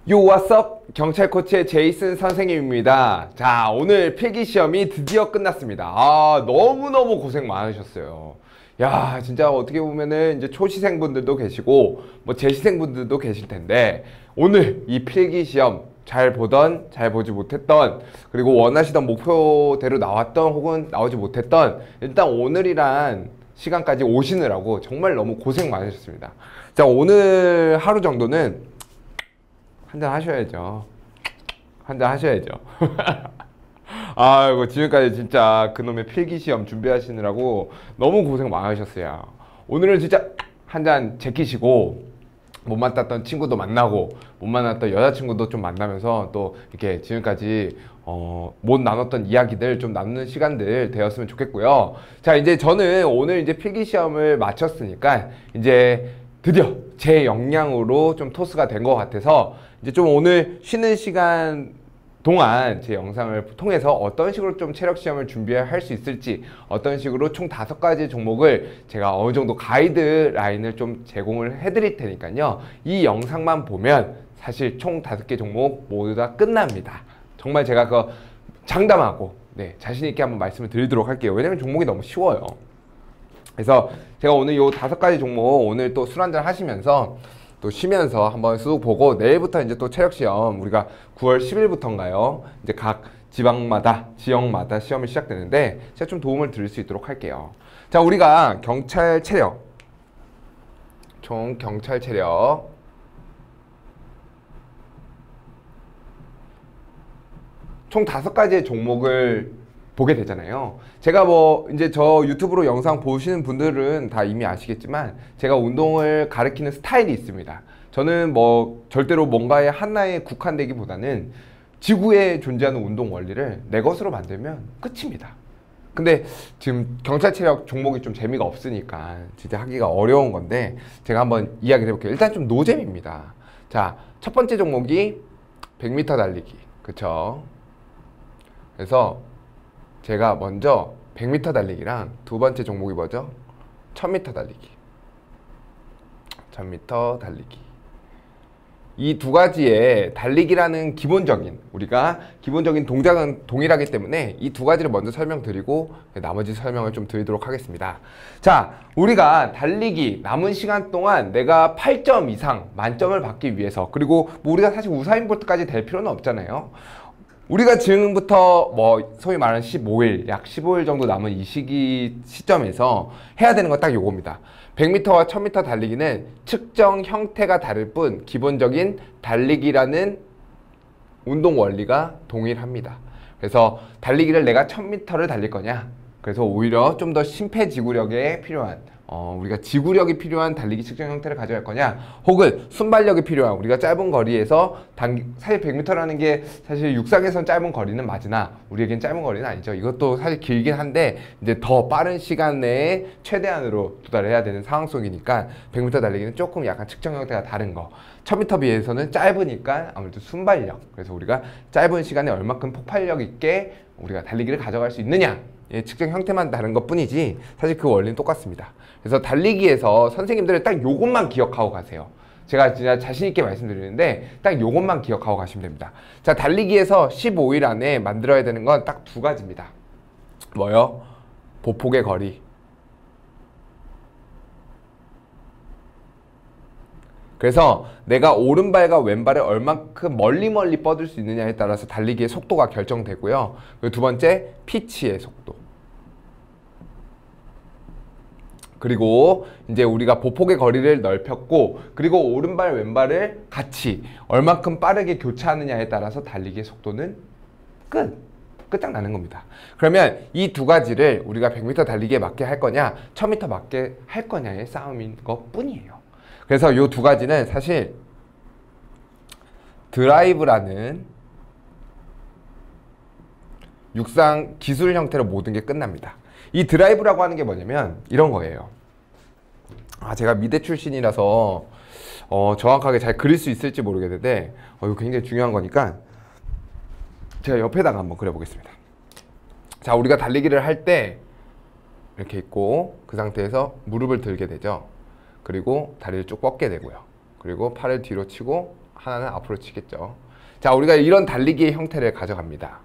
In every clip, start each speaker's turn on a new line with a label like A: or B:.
A: 요 왓썹 경찰 코치의 제이슨 선생님입니다. 자, 오늘 필기시험이 드디어 끝났습니다. 너무너무 고생 많으셨어요. 야, 진짜 어떻게 보면은 이제 초시생분들도 계시고 뭐 재시생분들도 계실 텐데, 오늘 이 필기시험 잘 보던, 잘 보지 못했던, 그리고 원하시던 목표대로 나왔던 혹은 나오지 못했던, 일단 오늘이란 시간까지 오시느라고 정말 너무 고생 많으셨습니다. 자, 오늘 하루 정도는 한잔 하셔야죠. 한잔 하셔야죠. 아이고, 지금까지 진짜 그놈의 필기시험 준비하시느라고 너무 고생 많으셨어요. 오늘은 진짜 한잔 제끼시고, 못 만났던 친구도 만나고, 못 만났던 여자친구도 좀 만나면서 또 이렇게 지금까지 못 나눴던 이야기들 좀 나누는 시간들 되었으면 좋겠고요. 자, 이제 저는 오늘 이제 필기시험을 마쳤으니까 이제 드디어 제 역량으로 좀 토스가 된 것 같아서 이제 좀 오늘 쉬는 시간 동안 제 영상을 통해서 어떤 식으로 좀 체력 시험을 준비할 수 있을지, 어떤 식으로 총 5가지 종목을 제가 어느 정도 가이드라인을 좀 제공을 해드릴 테니까요. 이 영상만 보면 사실 총 5개 종목 모두 다 끝납니다. 정말 제가 그거 장담하고 자신 있게 한번 말씀을 드리도록 할게요. 왜냐면 종목이 너무 쉬워요. 그래서 제가 오늘 요 5가지 종목 오늘 또 술 한잔 하시면서 또 쉬면서 한번 쑥 보고, 내일부터 이제 또 체력시험 우리가 9월 10일부터인가요? 이제 각 지방마다, 지역마다 시험이 시작되는데 제가 좀 도움을 드릴 수 있도록 할게요. 자, 우리가 경찰 체력, 총 경찰 체력 총 5가지의 종목을 보게 되잖아요. 제가 뭐 이제 저 유튜브로 영상 보시는 분들은 다 이미 아시겠지만, 제가 운동을 가르치는 스타일이 있습니다. 저는 뭐 절대로 뭔가에 하나에 국한되기보다는 지구에 존재하는 운동 원리를 내 것으로 만들면 끝입니다. 근데 지금 경찰 체력 종목이 좀 재미가 없으니까 진짜 하기가 어려운 건데, 제가 한번 이야기를 해볼게요. 일단 좀 노잼입니다. 자, 첫 번째 종목이 100m 달리기, 그쵸? 그래서 제가 먼저 100m 달리기랑 두 번째 종목이 뭐죠? 1000m 달리기. 1000m 달리기. 이 2가지의 달리기라는 기본적인, 우리가 기본적인 동작은 동일하기 때문에 이 2가지를 먼저 설명드리고 나머지 설명을 좀 드리도록 하겠습니다. 자, 우리가 달리기 남은 시간 동안 내가 8점 이상 만점을 받기 위해서, 그리고 뭐 우리가 사실 우사인 볼트까지 될 필요는 없잖아요. 우리가 지금부터 뭐 소위 말하는 15일, 약 15일 정도 남은 이 시점에서 해야 되는 건 딱 요겁니다. 100m와 1000m 달리기는 측정 형태가 다를 뿐 기본적인 달리기라는 운동 원리가 동일합니다. 그래서 달리기를 내가 1000m를 달릴 거냐, 그래서 오히려 좀 더 심폐지구력에 필요한 우리가 지구력이 필요한 달리기 측정 형태를 가져갈 거냐, 혹은 순발력이 필요한, 우리가 짧은 거리에서 사실 100m라는 게 사실 육상에선 짧은 거리는 맞으나 우리에겐 짧은 거리는 아니죠. 이것도 사실 길긴 한데 이제 더 빠른 시간 내에 최대한으로 도달해야 되는 상황 속이니까 100m 달리기는 조금 약간 측정 형태가 다른 거, 1000m 비해서는 짧으니까 아무래도 순발력, 그래서 우리가 짧은 시간에 얼마큼 폭발력 있게 우리가 달리기를 가져갈 수 있느냐, 측정 형태만 다른 것 뿐이지 사실 그 원리는 똑같습니다. 그래서 달리기에서 선생님들은 딱 요것만 기억하고 가세요. 제가 진짜 자신 있게 말씀드리는데 딱 요것만 기억하고 가시면 됩니다. 자, 달리기에서 15일 안에 만들어야 되는 건 딱 2가지입니다. 뭐요? 보폭의 거리. 그래서 내가 오른발과 왼발을 얼만큼 멀리 뻗을 수 있느냐에 따라서 달리기의 속도가 결정되고요. 그리고 두 번째, 피치의 속도. 그리고 이제 우리가 보폭의 거리를 넓혔고, 그리고 오른발 왼발을 같이 얼만큼 빠르게 교차하느냐에 따라서 달리기의 속도는 끝장나는 겁니다. 그러면 이 2가지를 우리가 100m 달리기에 맞게 할 거냐, 1000m 맞게 할 거냐의 싸움인 것 뿐이에요. 그래서 이 2가지는 사실 드라이브라는 육상 기술 형태로 모든 게 끝납니다. 이 드라이브라고 하는 게 뭐냐면 이런 거예요. 제가 미대 출신이라서 정확하게 잘 그릴 수 있을지 모르겠는데 이거 굉장히 중요한 거니까 제가 옆에다가 한번 그려보겠습니다. 자, 우리가 달리기를 할 때 이렇게 있고, 그 상태에서 무릎을 들게 되죠. 그리고 다리를 쭉 뻗게 되고요. 그리고 팔을 뒤로 치고 하나는 앞으로 치겠죠. 자, 우리가 이런 달리기의 형태를 가져갑니다.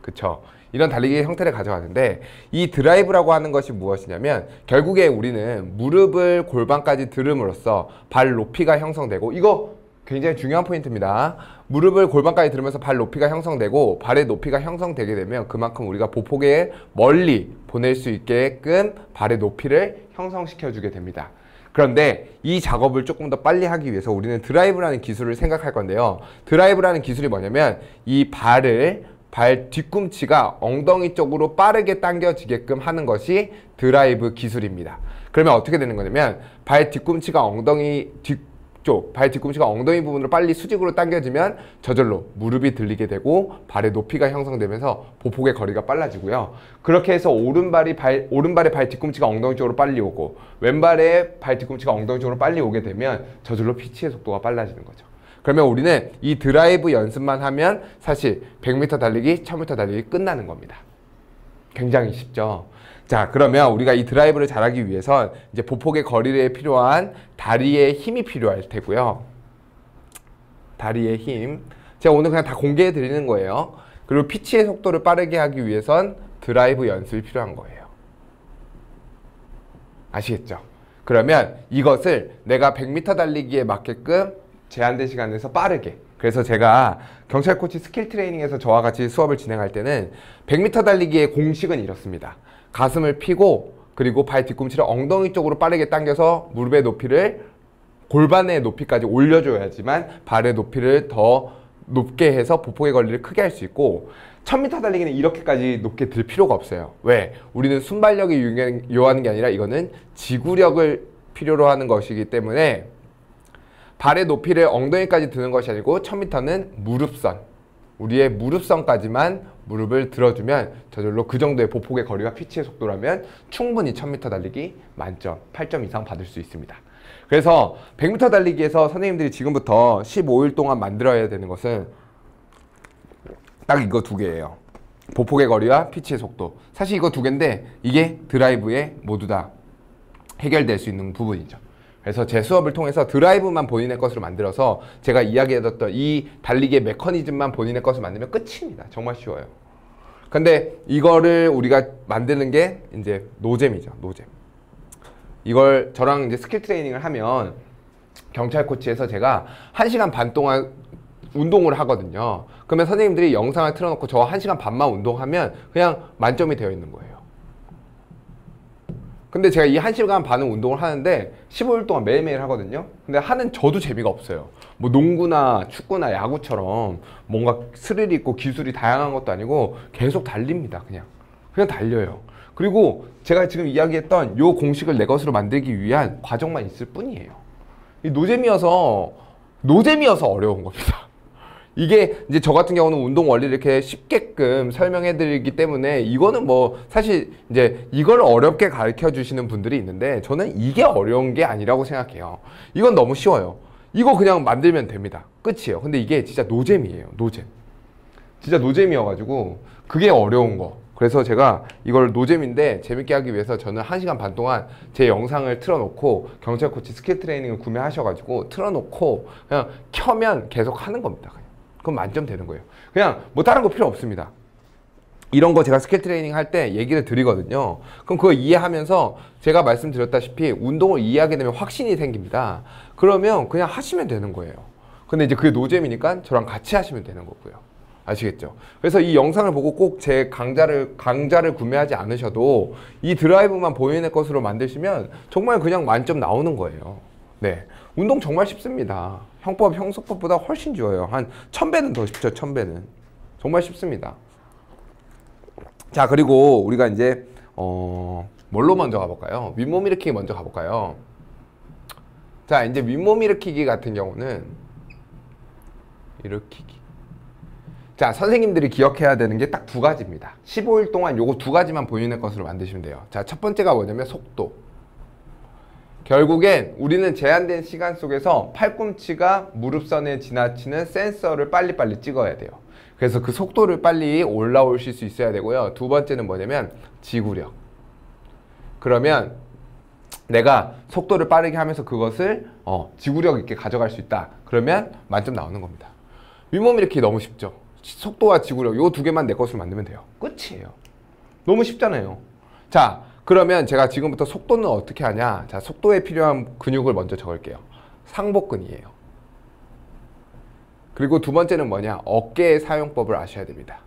A: 그쵸? 이런 달리기의 형태를 가져가는데 이 드라이브라고 하는 것이 무엇이냐면 결국에 우리는 무릎을 골반까지 들음으로써 발 높이가 형성되고, 이거 굉장히 중요한 포인트입니다. 무릎을 골반까지 들으면서 발 높이가 형성되고 발의 높이가 형성되게 되면 그만큼 우리가 보폭에 멀리 보낼 수 있게끔 발의 높이를 형성시켜 주게 됩니다. 그런데 이 작업을 조금 더 빨리 하기 위해서 우리는 드라이브라는 기술을 생각할 건데요. 드라이브라는 기술이 뭐냐면 이 발 뒤꿈치가 엉덩이 쪽으로 빠르게 당겨지게끔 하는 것이 드라이브 기술입니다. 그러면 어떻게 되는 거냐면 발 뒤꿈치가 엉덩이 부분으로 빨리 수직으로 당겨지면 저절로 무릎이 들리게 되고 발의 높이가 형성되면서 보폭의 거리가 빨라지고요. 그렇게 해서 오른발의 발 뒤꿈치가 엉덩이 쪽으로 빨리 오고 왼발의 발 뒤꿈치가 엉덩이 쪽으로 빨리 오게 되면 저절로 피치의 속도가 빨라지는 거죠. 그러면 우리는 이 드라이브 연습만 하면 사실 100m 달리기, 1000m 달리기 끝나는 겁니다. 굉장히 쉽죠. 자, 그러면 우리가 이 드라이브를 잘하기 위해선 이제 보폭의 거리에 필요한 다리의 힘이 필요할 테고요. 다리의 힘. 제가 오늘 그냥 다 공개해 드리는 거예요. 그리고 피치의 속도를 빠르게 하기 위해선 드라이브 연습이 필요한 거예요. 아시겠죠? 그러면 이것을 내가 100m 달리기에 맞게끔 제한된 시간 내에서 빠르게, 그래서 제가 경찰 코치 스킬 트레이닝에서 저와 같이 수업을 진행할 때는 100m 달리기의 공식은 이렇습니다. 가슴을 펴고 그리고 발 뒤꿈치를 엉덩이 쪽으로 빠르게 당겨서 무릎의 높이를 골반의 높이까지 올려줘야지만 발의 높이를 더 높게 해서 보폭의 거리를 크게 할 수 있고, 1000m 달리기는 이렇게까지 높게 들 필요가 없어요. 왜? 우리는 순발력이 요하는 게 아니라 이거는 지구력을 필요로 하는 것이기 때문에 발의 높이를 엉덩이까지 드는 것이 아니고 1000m는 무릎선, 우리의 무릎선까지만 무릎을 들어주면 저절로 그 정도의 보폭의 거리가 피치의 속도라면 충분히 1000m 달리기 만점 8점 이상 받을 수 있습니다. 그래서 100m 달리기에서 선생님들이 지금부터 15일 동안 만들어야 되는 것은 딱 이거 두 개예요. 보폭의 거리와 피치의 속도. 사실 이거 두 개인데 이게 드라이브에 모두 다 해결될 수 있는 부분이죠. 그래서 제 수업을 통해서 드라이브만 본인의 것으로 만들어서 제가 이야기해줬던 이 달리기의 메커니즘만 본인의 것으로 만들면 끝입니다. 정말 쉬워요. 근데 이거를 우리가 만드는 게 이제 노잼이죠. 노잼. 이걸 저랑 이제 스킬 트레이닝을 하면 경찰 코치에서 제가 1시간 반 동안 운동을 하거든요. 그러면 선생님들이 영상을 틀어놓고 저 1시간 반만 운동하면 그냥 만점이 되어 있는 거예요. 근데 제가 이 1시간 반은 운동을 하는데 15일 동안 매일매일 하거든요. 근데 하는 저도 재미가 없어요. 뭐 농구나 축구나 야구처럼 뭔가 스릴 있고 기술이 다양한 것도 아니고 계속 달립니다. 그냥 달려요. 그리고 제가 지금 이야기했던 요 공식을 내 것으로 만들기 위한 과정만 있을 뿐이에요. 이 노잼이어서 어려운 겁니다. 이게 이제 저 같은 경우는 운동 원리를 이렇게 쉽게끔 설명해 드리기 때문에 이거는 뭐 사실 이제 이걸 어렵게 가르쳐 주시는 분들이 있는데 저는 이게 어려운 게 아니라고 생각해요. 이건 너무 쉬워요. 이거 그냥 만들면 됩니다. 끝이에요. 근데 이게 진짜 노잼이에요. 노잼. 진짜 노잼이어가지고 그게 어려운 거. 그래서 제가 이걸 노잼인데 재밌게 하기 위해서 저는 1시간 반 동안 제 영상을 틀어놓고 경찰 코치 스킬 트레이닝을 구매하셔가지고 틀어놓고 그냥 켜면 계속 하는 겁니다. 그럼 만점 되는 거예요. 그냥 뭐 다른 거 필요 없습니다. 이런 거 제가 스킬 트레이닝 할 때 얘기를 드리거든요. 그럼 그거 이해하면서 제가 말씀드렸다시피 운동을 이해하게 되면 확신이 생깁니다. 그러면 그냥 하시면 되는 거예요. 근데 이제 그게 노잼이니까 저랑 같이 하시면 되는 거고요. 아시겠죠? 그래서 이 영상을 보고 꼭 제 강좌를 구매하지 않으셔도 이 드라이브만 본인의 것으로 만드시면 정말 그냥 만점 나오는 거예요. 네. 운동 정말 쉽습니다. 형소법보다 훨씬 쉬워요. 한 1000배는 더 쉽죠. 1000배는. 정말 쉽습니다. 자, 그리고 우리가 이제 뭘로 먼저 가볼까요? 윗몸 일으키기 먼저 가볼까요? 자, 이제 윗몸 일으키기 같은 경우는 일으키기. 자, 선생님들이 기억해야 되는 게 딱 두 가지입니다. 15일 동안 요거 두 가지만 본인의 것으로 만드시면 돼요. 자, 첫 번째가 뭐냐면 속도. 결국엔 우리는 제한된 시간 속에서 팔꿈치가 무릎선에 지나치는 센서를 빨리빨리 찍어야 돼요. 그래서 그 속도를 빨리 올라오실 수 있어야 되고요. 두 번째는 뭐냐면 지구력. 그러면 내가 속도를 빠르게 하면서 그것을 지구력 있게 가져갈 수 있다. 그러면 만점 나오는 겁니다. 윗몸 일으키기 너무 쉽죠. 속도와 지구력 요 두 개만 내 것으로 만들면 돼요. 끝이에요. 너무 쉽잖아요. 자, 그러면 제가 지금부터 속도는 어떻게 하냐. 자, 속도에 필요한 근육을 먼저 적을게요. 상복근이에요. 그리고 두 번째는 뭐냐, 어깨의 사용법을 아셔야 됩니다.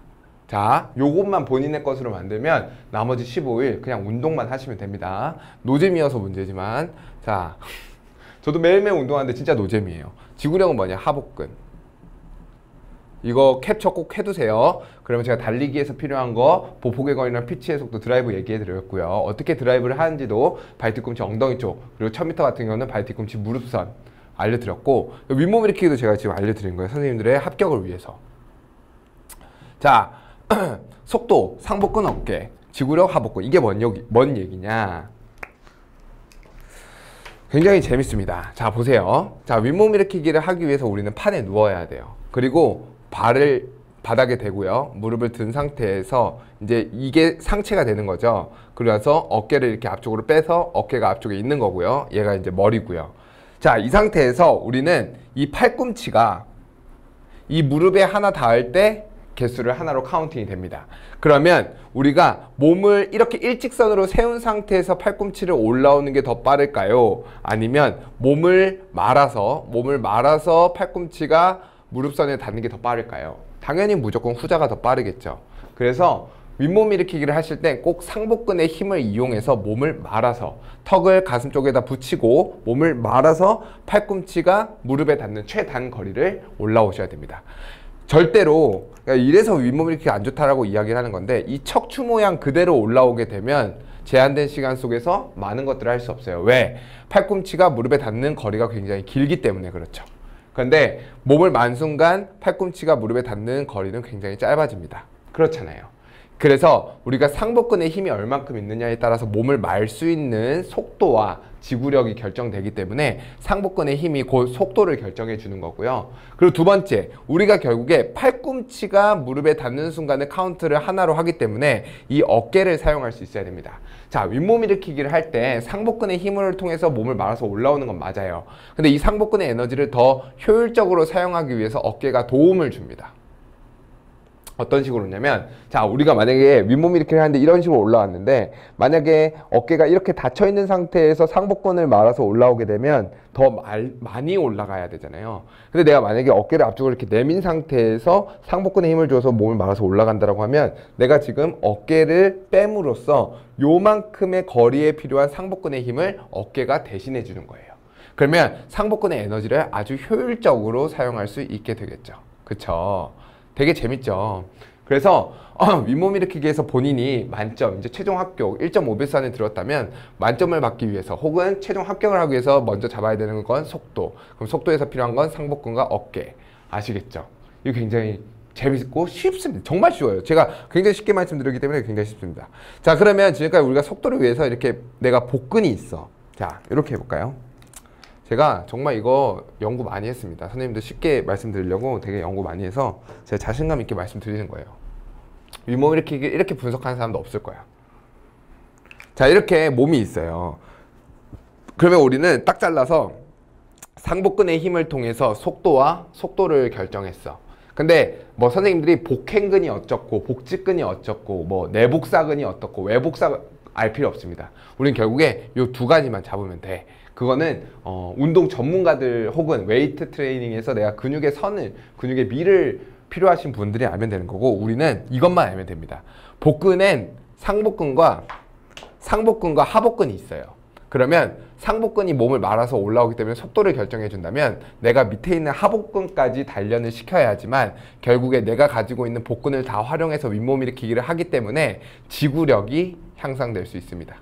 A: 자, 요것만 본인의 것으로 만들면 나머지 15일 그냥 운동만 하시면 됩니다. 노잼이어서 문제지만, 자, 저도 매일매일 운동하는데 진짜 노잼이에요. 지구력은 뭐냐, 하복근. 이거 캡처 꼭 해두세요. 그러면 제가 달리기에서 필요한 거 보폭의 거리랑 피치의 속도, 드라이브 얘기해 드렸고요. 어떻게 드라이브를 하는지도 발뒤꿈치 엉덩이 쪽, 그리고 1000m 같은 경우는 발뒤꿈치 무릎선 알려드렸고, 윗몸 일으키기도 제가 지금 알려드린 거예요. 선생님들의 합격을 위해서. 자, 속도, 상복근 어깨, 지구력 하복근. 이게 뭔 얘기냐. 굉장히 재밌습니다. 자, 보세요. 자, 윗몸 일으키기를 하기 위해서 우리는 판에 누워야 돼요. 그리고 발을 바닥에 대고요. 무릎을 든 상태에서 이제 이게 상체가 되는 거죠. 그래서 어깨를 이렇게 앞쪽으로 빼서 어깨가 앞쪽에 있는 거고요. 얘가 이제 머리고요. 자, 이 상태에서 우리는 이 팔꿈치가 이 무릎에 하나 닿을 때 개수를 하나로 카운팅이 됩니다. 그러면 우리가 몸을 이렇게 일직선으로 세운 상태에서 팔꿈치를 올라오는 게 더 빠를까요? 아니면 몸을 말아서 팔꿈치가 무릎선에 닿는 게 더 빠를까요? 당연히 무조건 후자가 더 빠르겠죠. 그래서 윗몸 일으키기를 하실 때 꼭 상복근의 힘을 이용해서 몸을 말아서 턱을 가슴 쪽에다 붙이고 몸을 말아서 팔꿈치가 무릎에 닿는 최단 거리를 올라오셔야 됩니다. 절대로, 그러니까 이래서 윗몸 일으키기 안 좋다라고 이야기를 하는 건데, 이 척추 모양 그대로 올라오게 되면 제한된 시간 속에서 많은 것들을 할 수 없어요. 왜? 팔꿈치가 무릎에 닿는 거리가 굉장히 길기 때문에 그렇죠. 그런데 몸을 만 순간 팔꿈치가 무릎에 닿는 거리는 굉장히 짧아집니다. 그렇잖아요. 그래서 우리가 상복근의 힘이 얼만큼 있느냐에 따라서 몸을 말 수 있는 속도와 지구력이 결정되기 때문에 상복근의 힘이 곧 속도를 결정해 주는 거고요. 그리고 두 번째, 우리가 결국에 팔꿈치가 무릎에 닿는 순간에 카운트를 하나로 하기 때문에 이 어깨를 사용할 수 있어야 됩니다. 자, 윗몸 일으키기를 할 때 상복근의 힘을 통해서 몸을 말아서 올라오는 건 맞아요. 근데 이 상복근의 에너지를 더 효율적으로 사용하기 위해서 어깨가 도움을 줍니다. 어떤 식으로냐면, 자, 우리가 만약에 윗몸 일으키기를 하는데 이런 식으로 올라왔는데, 만약에 어깨가 이렇게 닫혀 있는 상태에서 상복근을 말아서 올라오게 되면 더 많이 올라가야 되잖아요. 근데 내가 만약에 어깨를 앞쪽으로 이렇게 내민 상태에서 상복근에 힘을 줘서 몸을 말아서 올라간다라고 하면, 내가 지금 어깨를 뺨으로써 요만큼의 거리에 필요한 상복근의 힘을 어깨가 대신해 주는 거예요. 그러면 상복근의 에너지를 아주 효율적으로 사용할 수 있게 되겠죠. 그쵸? 되게 재밌죠. 그래서 윗몸 일으키기에서 본인이 만점, 이제 최종 합격 1.5배수 안에 들었다면 만점을 받기 위해서, 혹은 최종 합격을 하기 위해서 먼저 잡아야 되는 건 속도. 그럼 속도에서 필요한 건 상복근과 어깨. 아시겠죠? 이거 굉장히 재밌고 쉽습니다. 정말 쉬워요. 제가 굉장히 쉽게 말씀드리기 때문에 굉장히 쉽습니다. 자, 그러면 지금까지 우리가 속도를 위해서 이렇게 내가 복근이 있어. 자, 이렇게 해볼까요? 제가 정말 이거 연구 많이 했습니다. 선생님들 쉽게 말씀드리려고 되게 연구 많이 해서 제가 자신감 있게 말씀드리는 거예요. 윗몸 일으키기 이렇게 분석하는 사람도 없을 거야. 자, 이렇게 몸이 있어요. 그러면 우리는 딱 잘라서 상복근의 힘을 통해서 속도를 결정했어. 근데 뭐 선생님들이 복행근이 어쩌고 복직근이 어쩌고 뭐 내복사근이 어떻고 외복사 알 필요 없습니다. 우리는 결국에 요 두 가지만 잡으면 돼. 그거는 운동 전문가들 혹은 웨이트 트레이닝에서 내가 근육의 미를 필요하신 분들이 알면 되는 거고, 우리는 이것만 알면 됩니다. 복근엔 상복근과 하복근이 있어요. 그러면 상복근이 몸을 말아서 올라오기 때문에 속도를 결정해 준다면, 내가 밑에 있는 하복근까지 단련을 시켜야 하지만 결국에 내가 가지고 있는 복근을 다 활용해서 윗몸 일으키기를 하기 때문에 지구력이 향상될 수 있습니다.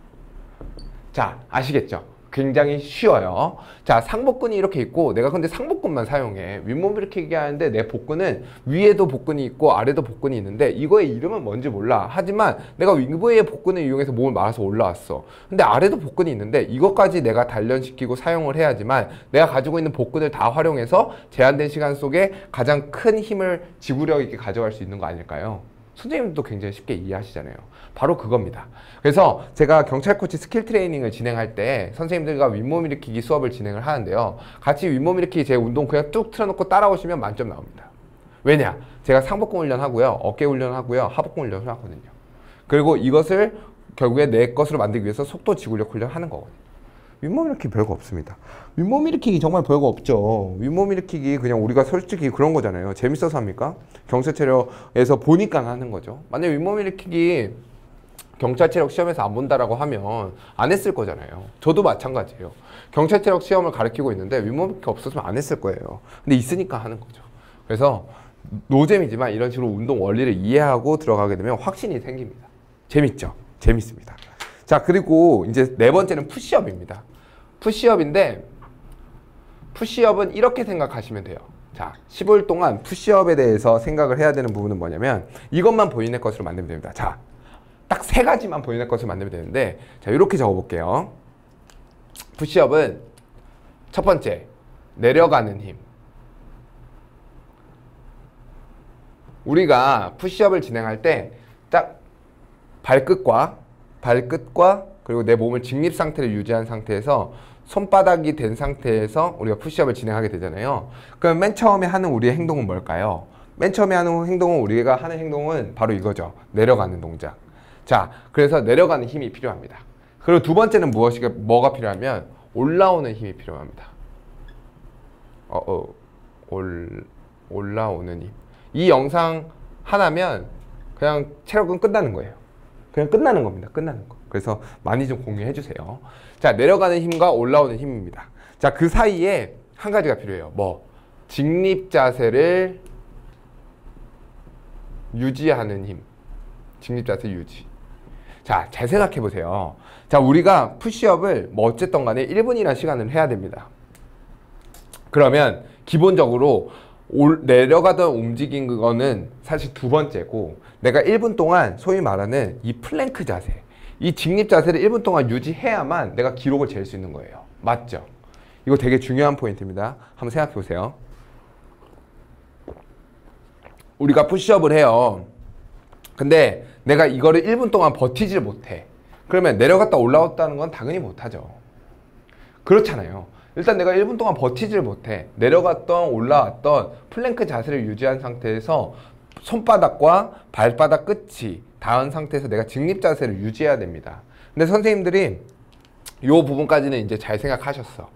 A: 자, 아시겠죠? 굉장히 쉬워요. 자, 상복근이 이렇게 있고 내가 근데 상복근만 사용해. 윗몸 일으키기 하는데 내 복근은 위에도 복근이 있고 아래도 복근이 있는데 이거의 이름은 뭔지 몰라. 하지만 내가 위의 복근을 이용해서 몸을 말아서 올라왔어. 근데 아래도 복근이 있는데 이것까지 내가 단련시키고 사용을 해야지만 내가 가지고 있는 복근을 다 활용해서 제한된 시간 속에 가장 큰 힘을 지구력 있게 가져갈 수 있는 거 아닐까요? 선생님도 굉장히 쉽게 이해하시잖아요. 바로 그겁니다. 그래서 제가 경찰 코치 스킬 트레이닝을 진행할 때 선생님들과 윗몸 일으키기 수업을 진행을 하는데요. 같이 윗몸 일으키기 제 운동 그냥 뚝 틀어놓고 따라오시면 만점 나옵니다. 왜냐? 제가 상복근 훈련하고요, 어깨 훈련하고요, 하복근 훈련을 하거든요. 그리고 이것을 결국에 내 것으로 만들기 위해서 속도 지구력 훈련하는 거거든요. 윗몸 일으키기 별거 없습니다. 윗몸 일으키기 정말 별거 없죠. 윗몸 일으키기 그냥 우리가 솔직히 그런 거잖아요. 재밌어서 합니까? 경찰 체력에서 보니까 하는 거죠. 만약에 윗몸 일으키기 경찰 체력 시험에서 안 본다라고 하면 안 했을 거잖아요. 저도 마찬가지예요. 경찰 체력 시험을 가르치고 있는데 윗몸 일으키기 없었으면 안 했을 거예요. 근데 있으니까 하는 거죠. 그래서 노잼이지만 이런 식으로 운동 원리를 이해하고 들어가게 되면 확신이 생깁니다. 재밌죠? 재밌습니다. 자, 그리고 이제 네 번째는 푸시업입니다. 푸시업인데 푸시업은 이렇게 생각하시면 돼요. 자, 15일 동안 푸시업에 대해서 생각을 해야 되는 부분은 뭐냐면 이것만 본인의 것으로 만들면 됩니다. 자, 딱 세 가지만 본인의 것으로 만들면 되는데 자, 이렇게 적어볼게요. 푸시업은 첫 번째, 내려가는 힘. 우리가 푸시업을 진행할 때 딱 발끝과 그리고 내 몸을 직립 상태를 유지한 상태에서 손바닥이 된 상태에서 우리가 푸시업을 진행하게 되잖아요. 그럼 맨 처음에 하는 우리의 행동은 뭘까요? 맨 처음에 하는 행동은 우리가 하는 행동은 바로 이거죠. 내려가는 동작. 자, 그래서 내려가는 힘이 필요합니다. 그리고 두 번째는 뭐가 필요하면 올라오는 힘이 필요합니다. 올라오는 힘. 이 영상 하나면 그냥 체력은 끝나는 거예요. 그냥 끝나는 겁니다. 끝나는 거. 그래서 많이 좀 공유해 주세요. 자, 내려가는 힘과 올라오는 힘입니다. 자, 그 사이에 한 가지가 필요해요. 뭐? 직립 자세를 유지하는 힘. 직립 자세 유지. 자, 잘 생각해 보세요. 자, 우리가 푸시업을 뭐 어쨌든 간에 1분이라는 시간을 해야 됩니다. 그러면 기본적으로 내려가던 움직인 거는 사실 두 번째고 내가 1분 동안 소위 말하는 이 플랭크 자세, 이 직립 자세를 1분 동안 유지해야만 내가 기록을 잴 수 있는 거예요. 맞죠? 이거 되게 중요한 포인트입니다. 한번 생각해 보세요. 우리가 푸시업을 해요. 근데 내가 이거를 1분 동안 버티질 못해. 그러면 내려갔다 올라왔다는 건 당연히 못하죠. 그렇잖아요. 일단 내가 1분 동안 버티질 못해. 내려갔던 올라왔던 플랭크 자세를 유지한 상태에서 손바닥과 발바닥 끝이 닿은 상태에서 내가 직립 자세를 유지해야 됩니다. 근데 선생님들이 이 부분까지는 이제 잘 생각하셨어.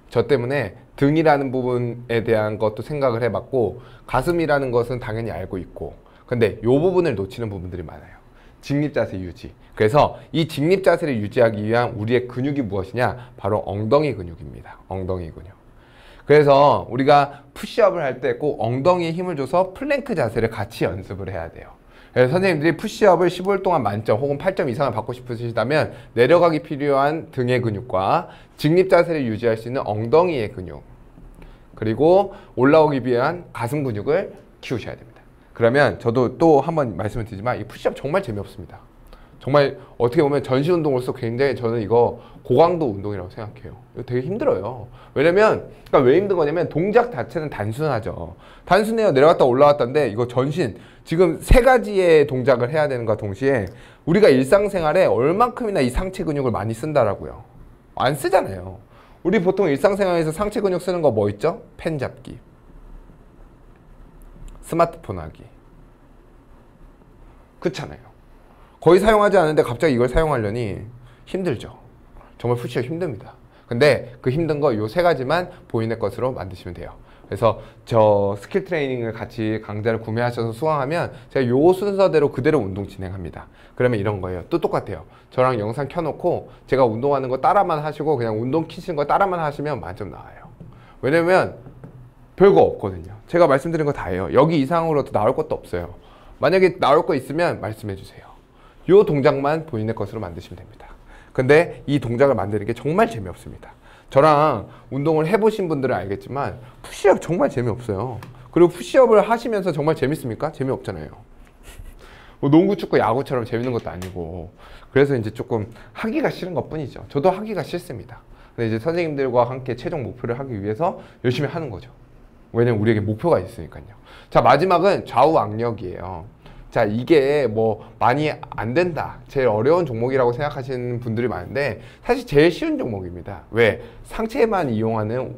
A: 저 때문에 등이라는 부분에 대한 것도 생각을 해봤고 가슴이라는 것은 당연히 알고 있고 근데 이 부분을 놓치는 부분들이 많아요. 직립 자세 유지. 그래서 이 직립 자세를 유지하기 위한 우리의 근육이 무엇이냐? 바로 엉덩이 근육입니다. 엉덩이 근육. 그래서 우리가 푸시업을 할 때 꼭 엉덩이에 힘을 줘서 플랭크 자세를 같이 연습을 해야 돼요. 그래서 선생님들이 푸시업을 15일 동안 만점 혹은 8점 이상을 받고 싶으시다면 내려가기 필요한 등의 근육과 직립 자세를 유지할 수 있는 엉덩이의 근육 그리고 올라오기 위한 가슴 근육을 키우셔야 됩니다. 그러면 저도 또 한번 말씀을 드리지만 이 푸시업 정말 재미없습니다. 정말 어떻게 보면 전신 운동으로서 굉장히 저는 이거 고강도 운동이라고 생각해요. 이거 되게 힘들어요. 왜냐면 그러니까 왜 힘든 거냐면 동작 자체는 단순하죠. 단순해요. 내려갔다 올라왔다인데 이거 전신 지금 세 가지의 동작을 해야 되는 것과 동시에 우리가 일상생활에 얼만큼이나 이 상체 근육을 많이 쓴다라고요. 안 쓰잖아요. 우리 보통 일상생활에서 상체 근육 쓰는 거 뭐 있죠? 펜 잡기, 스마트폰 하기. 그렇잖아요. 거의 사용하지 않는데 갑자기 이걸 사용하려니 힘들죠. 정말 푸시업 힘듭니다. 근데 그 힘든 거 요 세 가지만 본인의 것으로 만드시면 돼요. 그래서 저 스킬 트레이닝을 같이 강좌를 구매하셔서 수강하면 제가 요 순서대로 그대로 운동 진행합니다. 그러면 이런 거예요. 또 똑같아요. 저랑 영상 켜놓고 제가 운동하는 거 따라만 하시고 그냥 운동 키시는 거 따라만 하시면 만점 나와요. 왜냐면 별거 없거든요. 제가 말씀드린 거 다예요. 여기 이상으로 더 나올 것도 없어요. 만약에 나올 거 있으면 말씀해 주세요. 요 동작만 본인의 것으로 만드시면 됩니다. 근데 이 동작을 만드는 게 정말 재미없습니다. 저랑 운동을 해보신 분들은 알겠지만 푸시업 정말 재미없어요. 그리고 푸시업을 하시면서 정말 재밌습니까? 재미없잖아요. 뭐 농구, 축구, 야구처럼 재밌는 것도 아니고 그래서 이제 조금 하기가 싫은 것 뿐이죠. 저도 하기가 싫습니다. 근데 이제 선생님들과 함께 최종 목표를 하기 위해서 열심히 하는 거죠. 왜냐면 우리에게 목표가 있으니까요. 자, 마지막은 좌우 악력이에요. 자, 이게 뭐 많이 안 된다, 제일 어려운 종목이라고 생각하시는 분들이 많은데 사실 제일 쉬운 종목입니다. 왜? 상체만 이용하는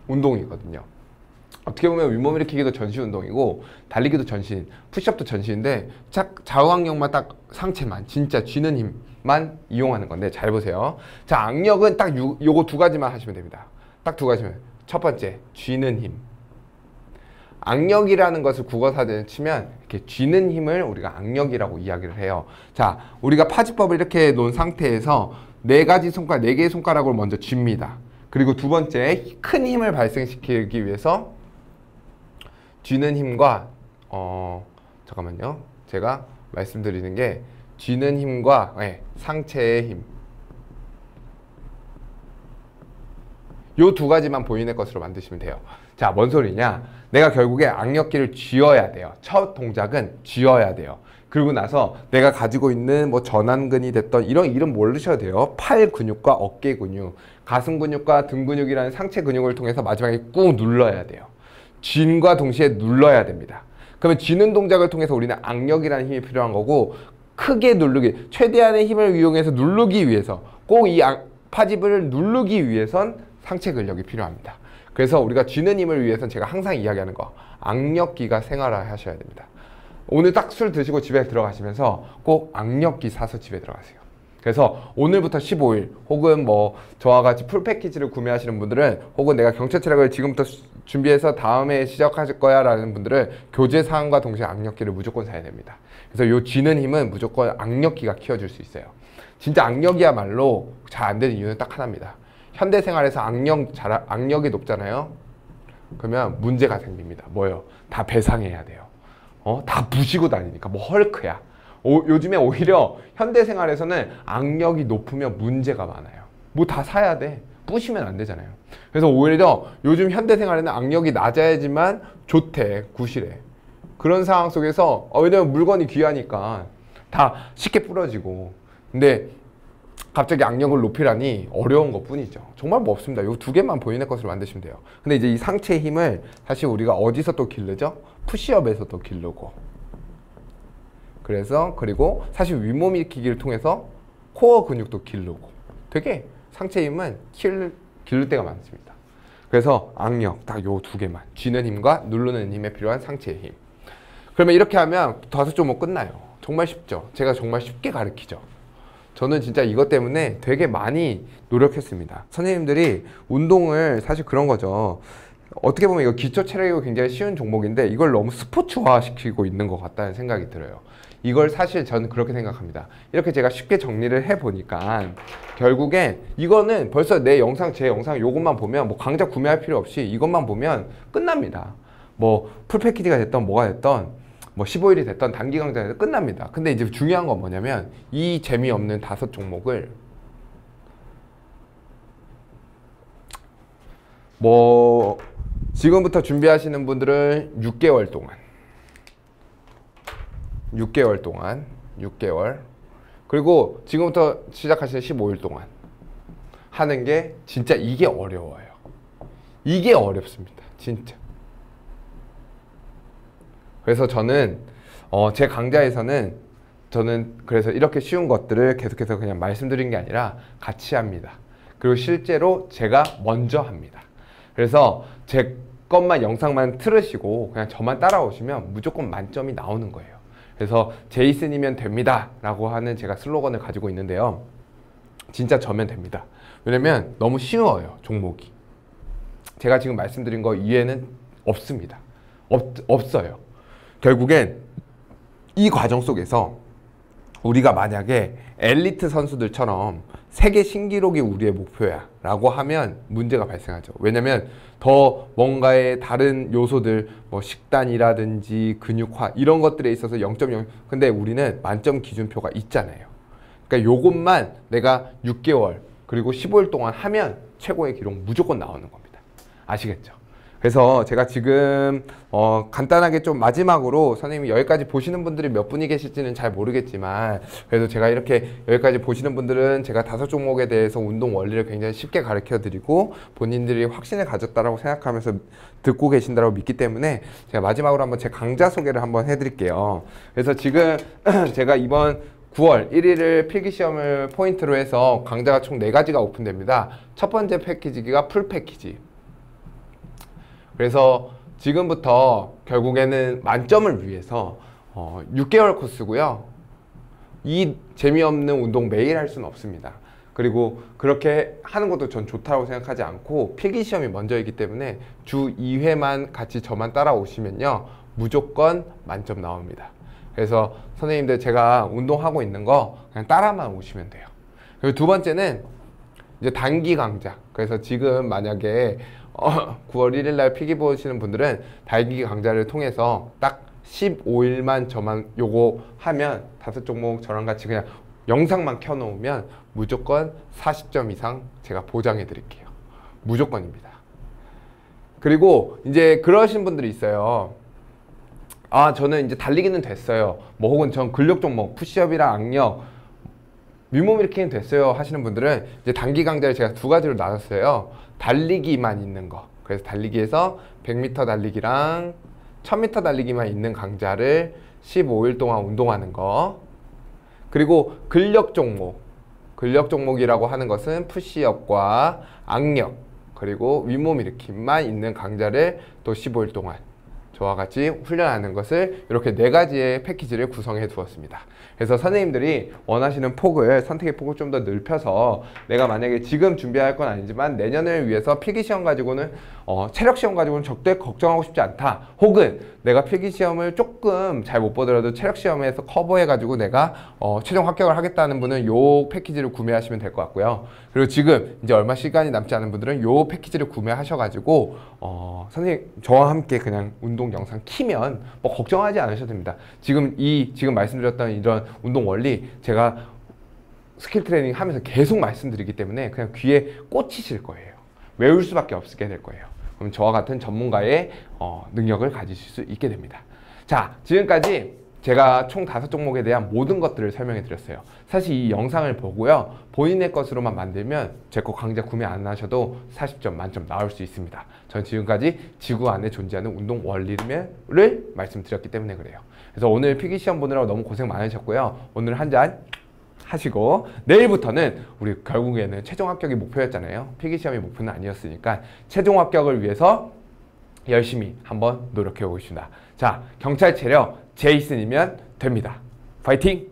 A: 운동이거든요. 어떻게 보면 윗몸 일으키기도 전신 운동이고 달리기도 전신, 푸시업도 전신인데 좌우 악력만 딱 상체만, 진짜 쥐는 힘만 이용하는 건데 잘 보세요. 자, 악력은 딱 요거 두 가지만 하시면 됩니다. 딱 두 가지면. 첫 번째, 쥐는 힘. 악력이라는 것을 국어사전에 치면 이렇게 쥐는 힘을 우리가 악력이라고 이야기를 해요. 자, 우리가 파지법을 이렇게 놓은 상태에서 네 가지 손가락, 네 개의 손가락을 먼저 쥡니다. 그리고 두 번째, 큰 힘을 발생시키기 위해서 쥐는 힘과 잠깐만요. 제가 말씀드리는 게 쥐는 힘과 상체의 힘, 요 두 가지만 본인의 것으로 만드시면 돼요. 자, 뭔 소리냐? 내가 결국에 악력기를 쥐어야 돼요. 첫 동작은 쥐어야 돼요. 그리고 나서 내가 가지고 있는 뭐 전완근이 됐던 이런 이름 모르셔도 돼요. 팔 근육과 어깨 근육, 가슴 근육과 등 근육이라는 상체 근육을 통해서 마지막에 꾹 눌러야 돼요. 쥔과 동시에 눌러야 됩니다. 그러면 쥐는 동작을 통해서 우리는 악력이라는 힘이 필요한 거고, 크게 누르기, 최대한의 힘을 이용해서 누르기 위해서, 꼭 이 파집을 누르기 위해선 상체 근력이 필요합니다. 그래서 우리가 쥐는 힘을 위해서는 제가 항상 이야기하는 거, 악력기가 생활화하셔야 됩니다. 오늘 딱 술 드시고 집에 들어가시면서 꼭 악력기 사서 집에 들어가세요. 그래서 오늘부터 15일 혹은 뭐 저와 같이 풀 패키지를 구매하시는 분들은, 혹은 내가 경찰 체력을 지금부터 준비해서 다음에 시작하실 거야 라는 분들은 교재 사항과 동시에 악력기를 무조건 사야 됩니다. 그래서 요 쥐는 힘은 무조건 악력기가 키워줄 수 있어요. 진짜 악력이야말로 잘 안 되는 이유는 딱 하나입니다. 현대생활에서 악력이 높잖아요. 그러면 문제가 생깁니다. 뭐요? 다 배상해야 돼요. 다 부시고 다니니까. 뭐 헐크야. 요즘에 오히려 현대생활에서는 악력이 높으면 문제가 많아요. 뭐 다 사야 돼. 부시면 안 되잖아요. 그래서 오히려 요즘 현대생활에는 악력이 낮아야지만 좋대, 구실해. 그런 상황 속에서 왜냐면 물건이 귀하니까 다 쉽게 부러지고. 근데 갑자기 악력을 높이라니 어려운 것 뿐이죠. 정말 뭐 없습니다. 요 두 개만 본인의 것으로 만드시면 돼요. 근데 이제 이 상체 힘을 사실 우리가 어디서 또 기르죠? 푸시업에서 또 기르고. 그리고 사실 윗몸 일으키기를 통해서 코어 근육도 기르고. 되게 상체 힘은 기를 때가 많습니다. 그래서 악력 딱 요 두 개만, 쥐는 힘과 누르는 힘에 필요한 상체의 힘. 그러면 이렇게 하면 5종목 끝나요. 정말 쉽죠? 제가 정말 쉽게 가르치죠. 저는 진짜 이것 때문에 되게 많이 노력했습니다. 선생님들이 운동을 사실 그런 거죠. 어떻게 보면 이거 기초 체력이 굉장히 쉬운 종목인데 이걸 너무 스포츠화 시키고 있는 것 같다는 생각이 들어요. 이걸 사실 저는 그렇게 생각합니다. 이렇게 제가 쉽게 정리를 해보니까 결국엔 이거는 벌써 제 영상 요것만 보면 뭐 강좌 구매할 필요 없이 이것만 보면 끝납니다. 뭐 풀패키지가 됐던 뭐가 됐던 뭐 15일이 됐던 단기 강좌에서 끝납니다. 근데 이제 중요한 건 뭐냐면 이 재미없는 5종목을 뭐 지금부터 준비하시는 분들은 6개월 동안 6개월 그리고 지금부터 시작하시는 15일 동안 하는 게 진짜 이게 어려워요. 이게 어렵습니다. 진짜. 그래서 저는 제 강좌에서는 저는 그래서 이렇게 쉬운 것들을 계속해서 그냥 말씀드린 게 아니라 같이 합니다. 그리고 실제로 제가 먼저 합니다. 그래서 제 것만 영상만 틀으시고 그냥 저만 따라오시면 무조건 만점이 나오는 거예요. 그래서 제이슨이면 됩니다 라고 하는 제가 슬로건을 가지고 있는데요. 진짜 저면 됩니다. 왜냐면 너무 쉬워요, 종목이. 제가 지금 말씀드린 거 이외에는 없습니다. 없어요. 결국엔 이 과정 속에서 우리가 만약에 엘리트 선수들처럼 세계 신기록이 우리의 목표야 라고 하면 문제가 발생하죠. 왜냐면 더 뭔가의 다른 요소들 뭐 식단이라든지 근육화 이런 것들에 있어서 0.0 근데 우리는 만점 기준표가 있잖아요. 그러니까 요것만 내가 6개월 그리고 15일 동안 하면 최고의 기록 무조건 나오는 겁니다. 아시겠죠? 그래서 제가 지금 간단하게 좀 마지막으로 선생님이 여기까지 보시는 분들이 몇 분이 계실지는 잘 모르겠지만 그래도 제가 이렇게 여기까지 보시는 분들은 제가 5종목에 대해서 운동 원리를 굉장히 쉽게 가르쳐 드리고 본인들이 확신을 가졌다라고 생각하면서 듣고 계신다고 믿기 때문에 제가 마지막으로 한번 제 강좌 소개를 한번 해드릴게요. 그래서 지금 제가 이번 9월 1일을 필기시험을 포인트로 해서 강좌가 총 4가지가 오픈됩니다. 첫 번째 패키지가 풀 패키지. 그래서 지금부터 결국에는 만점을 위해서 6개월 코스고요. 이 재미없는 운동 매일 할 수는 없습니다. 그리고 그렇게 하는 것도 전 좋다고 생각하지 않고 필기시험이 먼저이기 때문에 주 2회만 같이 저만 따라오시면요. 무조건 만점 나옵니다. 그래서 선생님들 제가 운동하고 있는 거 그냥 따라만 오시면 돼요. 그리고 두 번째는 이제 단기 강좌. 그래서 지금 만약에 9월 1일 날 필기 보시는 분들은 단기 강좌를 통해서 딱 15일만 저만 요거 하면 5종목 저랑 같이 그냥 영상만 켜놓으면 무조건 40점 이상 제가 보장해 드릴게요. 무조건입니다. 그리고 이제 그러신 분들이 있어요. 아, 저는 이제 달리기는 됐어요. 뭐 혹은 전 근력 종목, 푸시업이랑 악력, 윗몸 일으키는 됐어요 하시는 분들은 이제 단기 강좌를 제가 2가지로 나눴어요. 달리기만 있는 거. 그래서 달리기에서 100m 달리기랑 1000m 달리기만 있는 강좌를 15일 동안 운동하는 거. 그리고 근력 종목. 근력 종목이라고 하는 것은 푸시업과 악력, 그리고 윗몸 일으킴만 있는 강좌를 또 15일 동안 저와 같이 훈련하는 것을 이렇게 4가지의 패키지를 구성해 두었습니다. 그래서 선생님들이 원하시는 폭을, 선택의 폭을 좀 더 넓혀서 내가 만약에 지금 준비할 건 아니지만 내년을 위해서 필기시험 가지고는 체력시험 가지고는 절대 걱정하고 싶지 않다. 혹은 내가 필기시험을 조금 잘 못 보더라도 체력시험에서 커버해 가지고 내가 최종 합격을 하겠다는 분은 요 패키지를 구매하시면 될 것 같고요. 그리고 지금 이제 얼마 시간이 남지 않은 분들은 요 패키지를 구매하셔 가지고 선생님 저와 함께 그냥 운동 영상 키면 뭐 걱정하지 않으셔도 됩니다. 지금 말씀드렸던 이런 운동 원리 제가 스킬 트레이닝 하면서 계속 말씀드리기 때문에 그냥 귀에 꽂히실 거예요. 외울 수밖에 없게 될 거예요. 그럼 저와 같은 전문가의 능력을 가지실 수 있게 됩니다. 자, 지금까지 제가 총 5종목에 대한 모든 것들을 설명해 드렸어요. 사실 이 영상을 보고요. 본인의 것으로만 만들면 제 거 강좌 구매 안 하셔도 40점 만점 나올 수 있습니다. 전 지금까지 지구 안에 존재하는 운동 원리를 말씀드렸기 때문에 그래요. 그래서 오늘 필기시험 보느라고 너무 고생 많으셨고요. 오늘 한잔 하시고 내일부터는 우리 결국에는 최종 합격이 목표였잖아요. 필기시험이 목표는 아니었으니까 최종 합격을 위해서 열심히 한번 노력해 보겠습니다. 자, 경찰 체력 제이슨이면 됩니다. 파이팅!